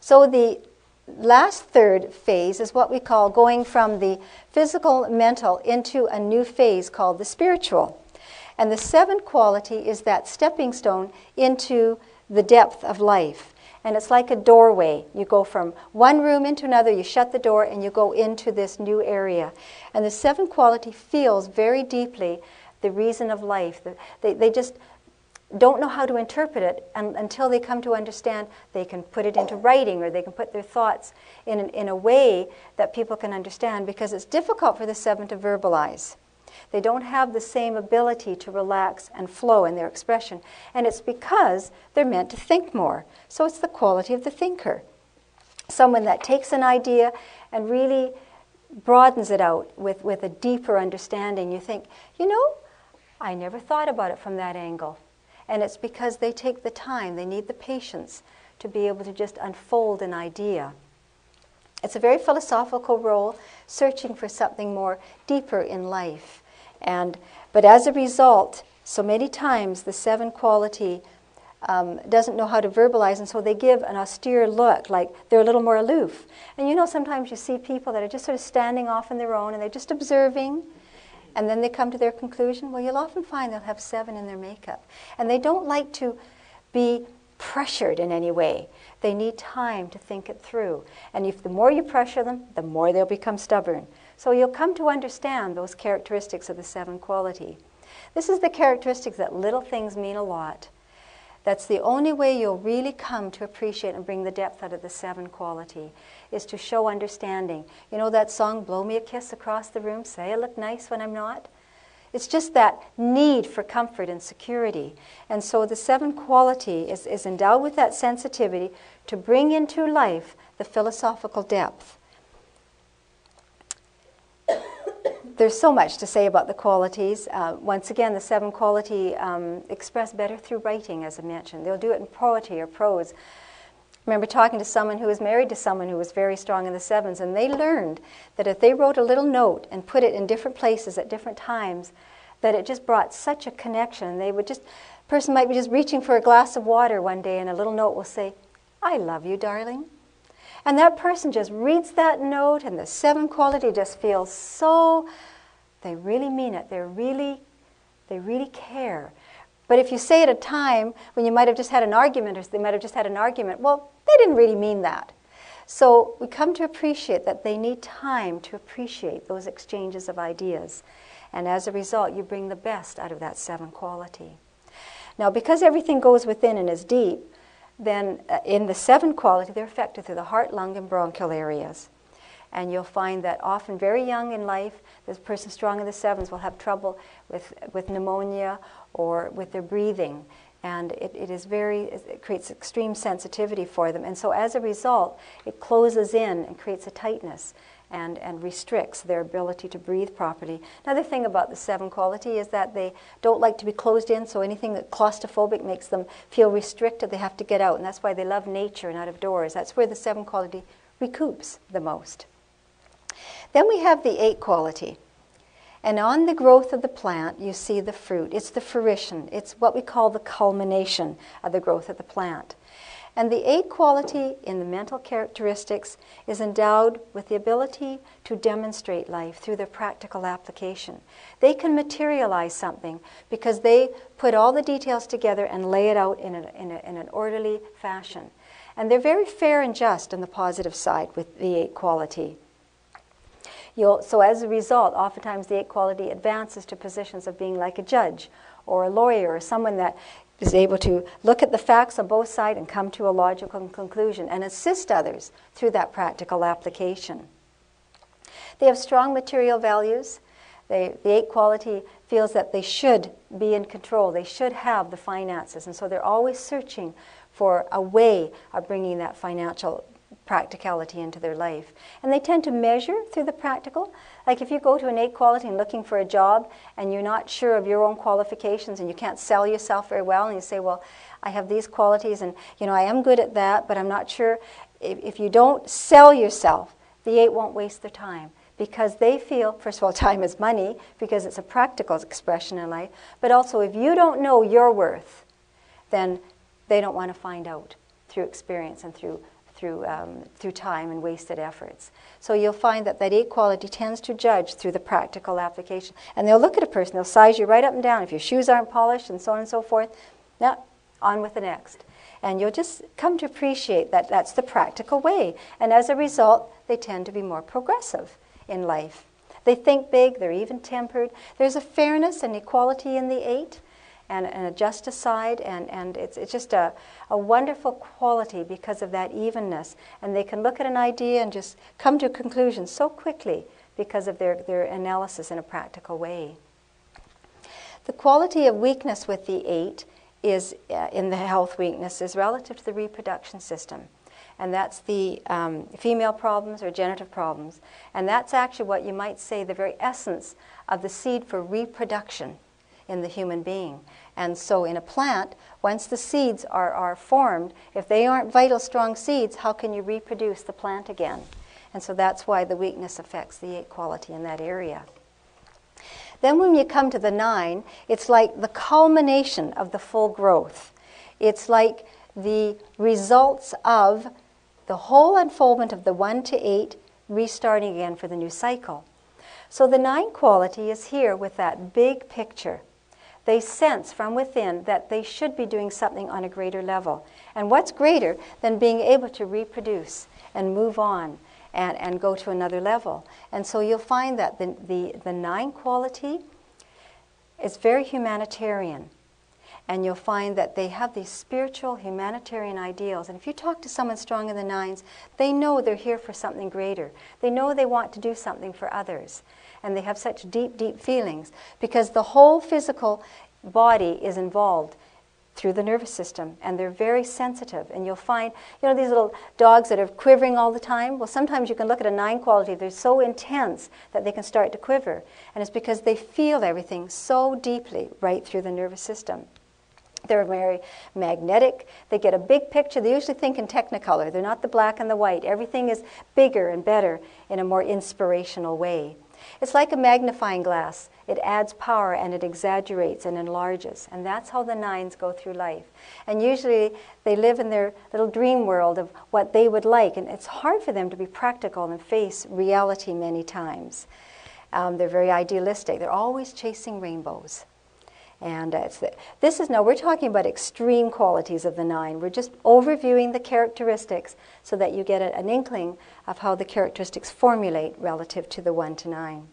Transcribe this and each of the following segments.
So the last third phase is what we call going from the physical, mental into a new phase called the spiritual. And the seventh quality is that stepping stone into the depth of life. And it's like a doorway. You go from one room into another, you shut the door, and you go into this new area. And the seventh quality feels very deeply the reason of life. They just don't know how to interpret it until they come to understand they can put it into writing, or they can put their thoughts in a way that people can understand, because it's difficult for the seven to verbalize. They don't have the same ability to relax and flow in their expression. And it's because they're meant to think more. So it's the quality of the thinker. Someone that takes an idea and really broadens it out with a deeper understanding. You think, you know, I never thought about it from that angle. And it's because they take the time, they need the patience to be able to just unfold an idea. It's a very philosophical role, searching for something more deeper in life. But as a result, so many times the seven quality doesn't know how to verbalize, and so they give an austere look, like they're a little more aloof. And you know, sometimes you see people that are just sort of standing off on their own, and they're just observing, and then they come to their conclusion. Well, you'll often find they'll have seven in their makeup. And they don't like to be pressured in any way. They need time to think it through. And if the more you pressure them, the more they'll become stubborn. So you'll come to understand those characteristics of the seven quality. This is the characteristic that little things mean a lot. That's the only way you'll really come to appreciate and bring the depth out of the seven quality, is to show understanding. You know that song, Blow Me a Kiss Across the Room, say I look nice when I'm not? It's just that need for comfort and security. And so the seven quality is endowed with that sensitivity to bring into life the philosophical depth. There's so much to say about the qualities. Once again, the seven quality express better through writing, as I mentioned. They'll do it in poetry or prose. I remember talking to someone who was married to someone who was very strong in the sevens, and they learned that if they wrote a little note and put it in different places at different times, that it just brought such a connection. They would just, a person might be just reaching for a glass of water one day, and a little note will say, I love you, darling. And that person just reads that note, and the seven quality just feels so, they really mean it. They really care. But if you say at a time when you might have just had an argument, or they might have just had an argument, well, they didn't really mean that. So we come to appreciate that they need time to appreciate those exchanges of ideas. And as a result, you bring the best out of that seven quality. Now, because everything goes within and is deep, then in the seven quality, they're affected through the heart, lung, and bronchial areas. And you'll find that often very young in life, this person strong in the sevens will have trouble with pneumonia or with their breathing. And it creates extreme sensitivity for them. And so as a result, it closes in and creates a tightness and restricts their ability to breathe properly. Another thing about the seven quality is that they don't like to be closed in, so anything that claustrophobic makes them feel restricted, they have to get out. And that's why they love nature and out of doors. That's where the seven quality recoups the most. Then we have the eight quality. And on the growth of the plant, you see the fruit. It's the fruition. It's what we call the culmination of the growth of the plant. And the eight quality in the mental characteristics is endowed with the ability to demonstrate life through their practical application. They can materialize something because they put all the details together and lay it out in an orderly fashion. And they're very fair and just on the positive side with the eight quality. So as a result, oftentimes the eight quality advances to positions of being like a judge or a lawyer or someone that is able to look at the facts on both sides and come to a logical conclusion and assist others through that practical application. They have strong material values. The eight quality feels that they should be in control. They should have the finances, and so they're always searching for a way of bringing that financial practicality into their life. And they tend to measure through the practical. Like if you go to an eight quality and looking for a job and you're not sure of your own qualifications and you can't sell yourself very well, and you say, well, I have these qualities and I am good at that, but I'm not sure. If you don't sell yourself, the eight won't waste their time, because they feel, first of all, time is money because it's a practical expression in life, but also if you don't know your worth, then they don't want to find out through experience and through through time and wasted efforts. So you'll find that that 8 quality tends to judge through the practical application. And they'll look at a person, they'll size you right up and down. If your shoes aren't polished and so on and so forth, now on with the next. And you'll just come to appreciate that that's the practical way. And as a result, they tend to be more progressive in life. They think big, they're even-tempered. There's a fairness and equality in the 8. And a justice side, and it's just a wonderful quality because of that evenness. And they can look at an idea and just come to a conclusion so quickly because of their analysis in a practical way. The quality of weakness with the 8 is, in the health weakness, is relative to the reproduction system. And that's the female problems or genital problems. And that's actually what you might say the very essence of the seed for reproduction in the human being. And so in a plant, once the seeds are formed, if they aren't vital, strong seeds, how can you reproduce the plant again? And so that's why the weakness affects the 8 quality in that area. Then when you come to the 9, it's like the culmination of the full growth. It's like the results of the whole unfoldment of the 1 to 8 restarting again for the new cycle. So the 9 quality is here with that big picture. They sense from within that they should be doing something on a greater level. And what's greater than being able to reproduce and move on and go to another level? And so you'll find that the 9 quality is very humanitarian. And you'll find that they have these spiritual, humanitarian ideals. And if you talk to someone strong in the 9s, they know they're here for something greater. They know they want to do something for others. And they have such deep, deep feelings because the whole physical body is involved through the nervous system, and they're very sensitive. And you'll find, these little dogs that are quivering all the time. Well, sometimes you can look at a 9 quality. They're so intense that they can start to quiver. And it's because they feel everything so deeply right through the nervous system. They're very magnetic. They get a big picture. They usually think in Technicolor. They're not the black and the white. Everything is bigger and better in a more inspirational way. It's like a magnifying glass. It adds power and it exaggerates and enlarges. And that's how the 9s go through life. And usually they live in their little dream world of what they would like. And it's hard for them to be practical and face reality many times. They're very idealistic. They're always chasing rainbows. And we're talking about extreme qualities of the 9. We're just overviewing the characteristics so that you get an inkling of how the characteristics formulate relative to the 1 to 9.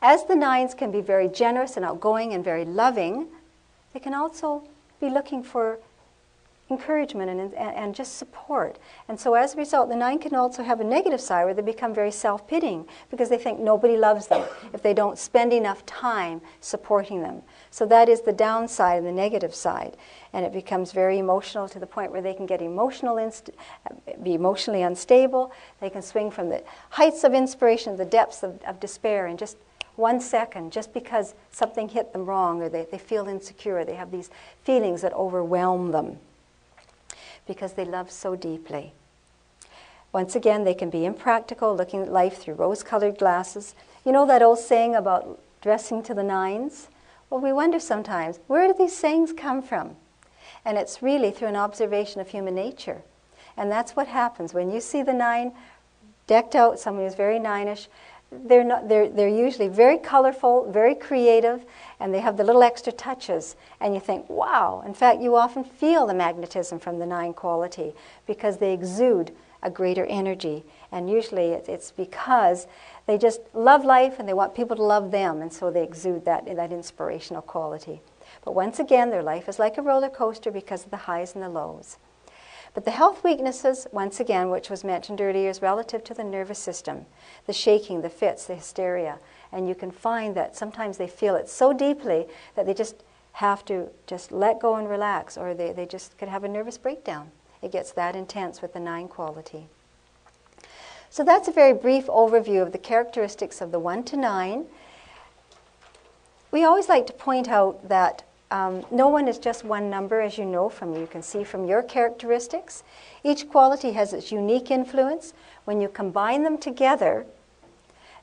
As the 9s can be very generous and outgoing and very loving, they can also be looking for encouragement and just support. And so as a result, the 9 can also have a negative side where they become very self-pitying because they think nobody loves them if they don't spend enough time supporting them. So that is the downside and the negative side. And it becomes very emotional to the point where they can get be emotionally unstable. They can swing from the heights of inspiration to the depths of despair in just 1 second, just because something hit them wrong or they feel insecure. They have these feelings that overwhelm them because they love so deeply. Once again, they can be impractical, looking at life through rose-colored glasses. You know that old saying about dressing to the 9s? Well, we wonder sometimes, where do these sayings come from? And it's really through an observation of human nature. And that's what happens. When you see the 9 decked out, someone who's very 9ish, they're usually very colorful, very creative, and they have the little extra touches. And you think, wow. In fact, you often feel the magnetism from the 9 quality because they exude a greater energy. And usually it's because they just love life and they want people to love them, and so they exude that inspirational quality. But once again, their life is like a roller coaster because of the highs and the lows. But the health weaknesses, once again, which was mentioned earlier, is relative to the nervous system, the shaking, the fits, the hysteria. And you can find that sometimes they feel it so deeply that they just have to just let go and relax, or they just could have a nervous breakdown. It gets that intense with the 9 quality. So that's a very brief overview of the characteristics of the 1 to 9. We always like to point out that no one is just one number, as you can see from your characteristics. Each quality has its unique influence. When you combine them together,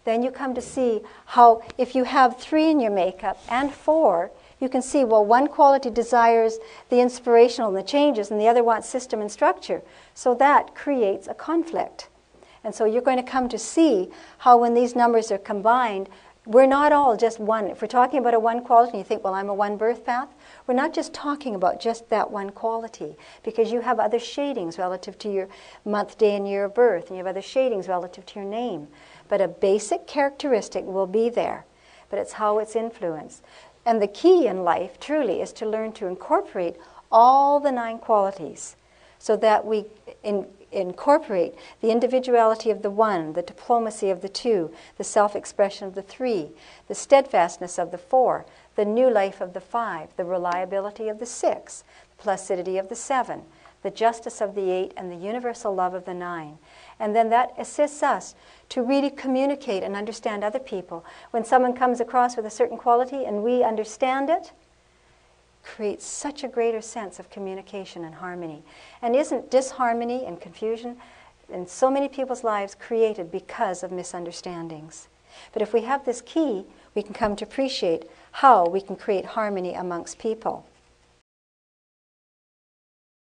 then you come to see how if you have 3 in your makeup and 4, you can see, well, one quality desires the inspirational and the changes, and the other wants system and structure. So that creates a conflict. And so you're going to come to see how when these numbers are combined, we're not all just one. If we're talking about a one quality, and you think, well, I'm a one birth path, we're not just talking about just that one quality, because you have other shadings relative to your month, day, and year of birth, and you have other shadings relative to your name. But a basic characteristic will be there, but it's how it's influenced. And the key in life, truly, is to learn to incorporate all the 9 qualities so that we incorporate the individuality of the 1, the diplomacy of the 2, the self-expression of the 3, the steadfastness of the 4, the new life of the 5, the reliability of the 6, the placidity of the 7, the justice of the 8, and the universal love of the 9. And then that assists us to really communicate and understand other people. When someone comes across with a certain quality and we understand it, creates such a greater sense of communication and harmony. And isn't disharmony and confusion in so many people's lives created because of misunderstandings? But if we have this key, we can come to appreciate how we can create harmony amongst people.